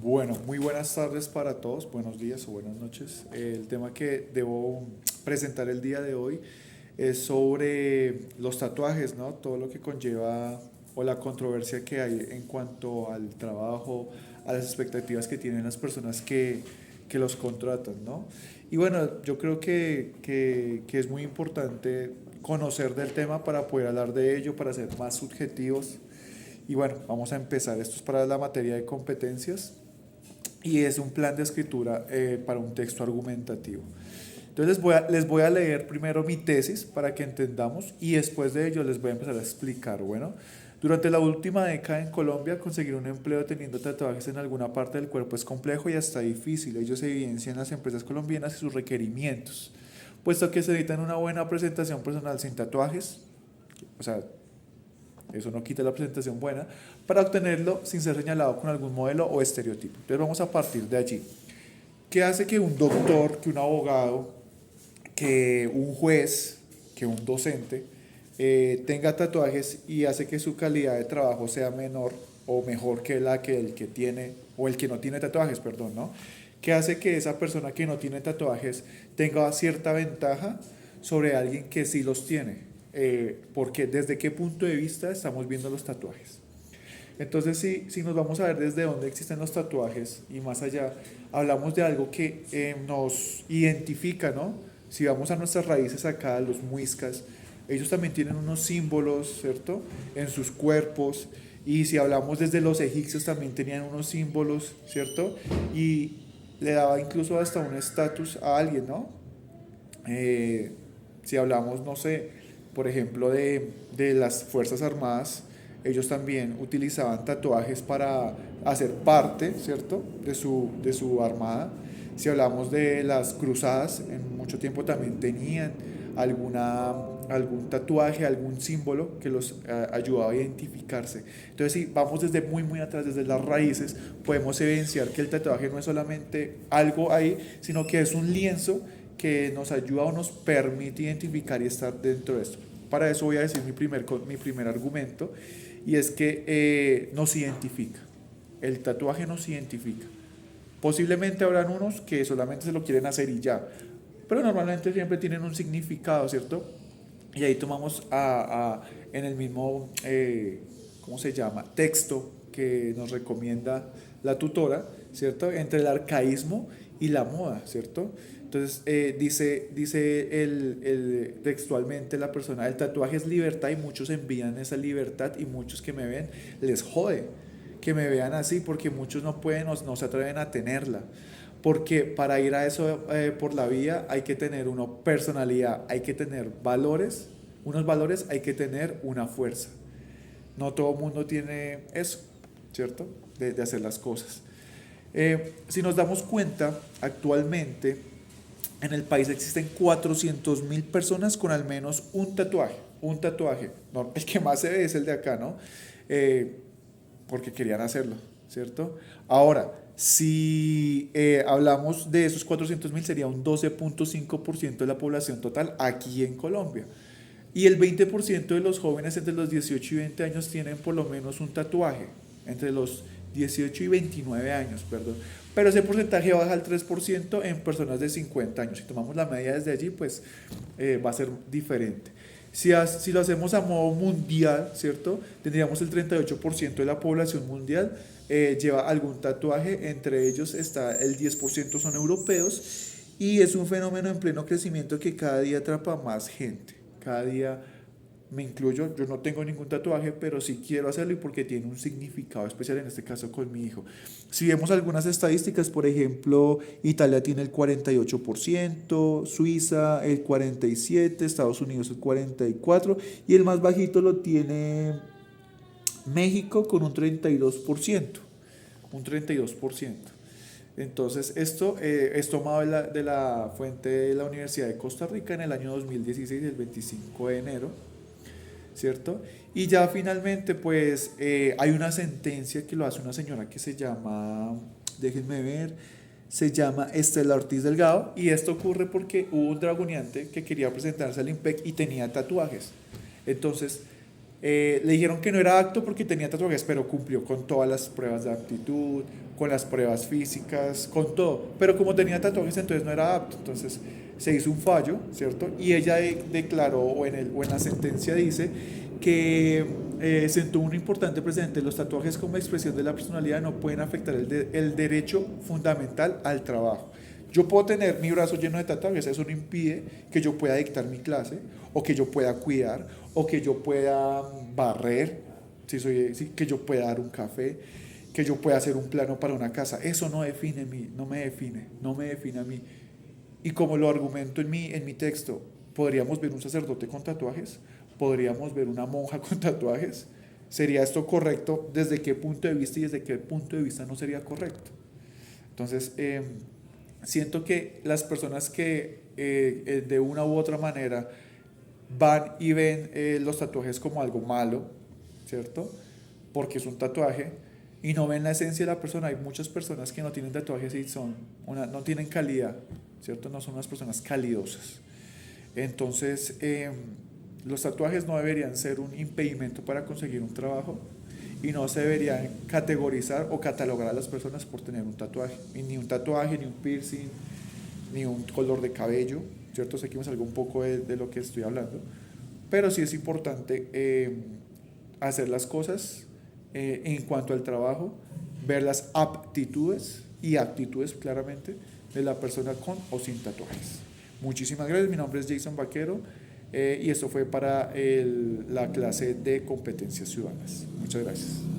Bueno, muy buenas tardes para todos, buenos días o buenas noches. El tema que debo presentar el día de hoy es sobre los tatuajes, ¿no? Todo lo que conlleva o la controversia que hay en cuanto al trabajo, a las expectativas que tienen las personas que los contratan, ¿no? Y bueno, yo creo que es muy importante conocer del tema para poder hablar de ello, para ser más subjetivos. Y bueno, vamos a empezar. Esto es para la materia de competencias y es un plan de escritura para un texto argumentativo. Entonces les voy a leer primero mi tesis para que entendamos y después de ello les voy a empezar a explicar. Bueno, durante la última década en Colombia conseguir un empleo teniendo tatuajes en alguna parte del cuerpo es complejo y hasta difícil. Ellos se evidencian en las empresas colombianas y sus requerimientos, puesto que se necesitan una buena presentación personal sin tatuajes, o sea, eso no quita la presentación buena, para obtenerlo sin ser señalado con algún modelo o estereotipo. Entonces vamos a partir de allí. ¿Qué hace que un doctor, que un abogado, que un juez, que un docente tenga tatuajes y hace que su calidad de trabajo sea menor o mejor que la que el que tiene, o el que no tiene tatuajes, perdón, ¿no? ¿Qué hace que esa persona que no tiene tatuajes tenga cierta ventaja sobre alguien que sí los tiene? Porque desde qué punto de vista estamos viendo los tatuajes. Entonces, si nos vamos a ver desde dónde existen los tatuajes y más allá, hablamos de algo que nos identifica, ¿no? Si vamos a nuestras raíces acá, los muiscas, ellos también tienen unos símbolos, ¿cierto? En sus cuerpos. Y si hablamos desde los egipcios, también tenían unos símbolos, ¿cierto? Y le daba incluso hasta un estatus a alguien, ¿no? Eh, si hablamos, no sé, por ejemplo, de las Fuerzas Armadas, ellos también utilizaban tatuajes para hacer parte, ¿cierto?, de su armada. Si hablamos de las cruzadas, en mucho tiempo también tenían algún tatuaje, algún símbolo que los ayudaba a identificarse. Entonces, si vamos desde muy, muy atrás, desde las raíces, podemos evidenciar que el tatuaje no es solamente algo ahí, sino que es un lienzo que nos ayuda o nos permite identificar y estar dentro de esto. Para eso voy a decir mi primer argumento, y es que nos identifica. El tatuaje nos identifica. Posiblemente habrán unos que solamente se lo quieren hacer y ya, pero normalmente siempre tienen un significado, ¿cierto? Y ahí tomamos en el mismo, ¿cómo se llama? Texto que nos recomienda la tutora, ¿cierto? Entre el arcaísmo y la moda, ¿cierto? Entonces dice textualmente la persona, el tatuaje es libertad y muchos envían esa libertad y muchos que me ven les jode que me vean así porque muchos no pueden o no se atreven a tenerla. Porque para ir a eso por la vía hay que tener una personalidad, hay que tener valores, unos valores, hay que tener una fuerza. No todo el mundo tiene eso, ¿cierto? De hacer las cosas. Si nos damos cuenta, actualmente en el país existen 400.000 personas con al menos un tatuaje. Un tatuaje. No, el que más se ve es el de acá, ¿no? Eh, Porque querían hacerlo, ¿cierto? Ahora, si hablamos de esos 400.000, sería un 12.5% de la población total aquí en Colombia. Y el 20% de los jóvenes entre los 18 y 20 años tienen por lo menos un tatuaje. Entre los 18 y 29 años, perdón. Pero ese porcentaje baja al 3% en personas de 50 años. Si tomamos la media desde allí, pues va a ser diferente. Si lo hacemos a modo mundial, ¿cierto? Tendríamos el 38% de la población mundial lleva algún tatuaje, entre ellos está el 10% son europeos y es un fenómeno en pleno crecimiento que cada día atrapa más gente. Cada día me incluyo, yo no tengo ningún tatuaje, pero sí quiero hacerlo y porque tiene un significado especial, en este caso con mi hijo. Si vemos algunas estadísticas, por ejemplo, Italia tiene el 48%, Suiza el 47%, Estados Unidos el 44% y el más bajito lo tiene México con un 32%. Un 32%. Entonces, esto es tomado de la fuente de la Universidad de Costa Rica en el año 2016, el 25 de enero, ¿cierto? Y ya finalmente, pues, hay una sentencia que lo hace una señora que se llama, déjenme ver, se llama Estela Ortiz Delgado, y esto ocurre porque hubo un dragoneante que quería presentarse al IMPEC y tenía tatuajes. Entonces, Le dijeron que no era apto porque tenía tatuajes, pero cumplió con todas las pruebas de aptitud, con las pruebas físicas, con todo. Pero como tenía tatuajes, entonces no era apto. Entonces se hizo un fallo, ¿cierto? Y ella declaró, o en la sentencia dice, que sentó un importante precedente. Los tatuajes como expresión de la personalidad no pueden afectar el derecho fundamental al trabajo. Yo puedo tener mi brazo lleno de tatuajes, eso no impide que yo pueda dictar mi clase, o que yo pueda cuidar, o que yo pueda barrer, que yo pueda dar un café, que yo pueda hacer un plano para una casa. Eso no define mí, no me define a mí. Y como lo argumento en mi texto, podríamos ver un sacerdote con tatuajes, podríamos ver una monja con tatuajes. ¿Sería esto correcto? ¿Desde qué punto de vista y desde qué punto de vista no sería correcto? Entonces, siento que las personas que de una u otra manera van y ven los tatuajes como algo malo, ¿cierto? Porque es un tatuaje y no ven la esencia de la persona. Hay muchas personas que no tienen tatuajes y no tienen calidad, ¿cierto? No son unas personas calidosas. Entonces, los tatuajes no deberían ser un impedimento para conseguir un trabajo y no se deberían categorizar o catalogar a las personas por tener un tatuaje. Y ni un tatuaje, ni un piercing, ni un color de cabello, ¿cierto? Sé que me salgo un poco de lo que estoy hablando, pero sí es importante hacer las cosas en cuanto al trabajo, ver las aptitudes y actitudes claramente de la persona con o sin tatuajes. Muchísimas gracias, mi nombre es Jason Vaquero y esto fue para la clase de competencias ciudadanas. Muchas gracias.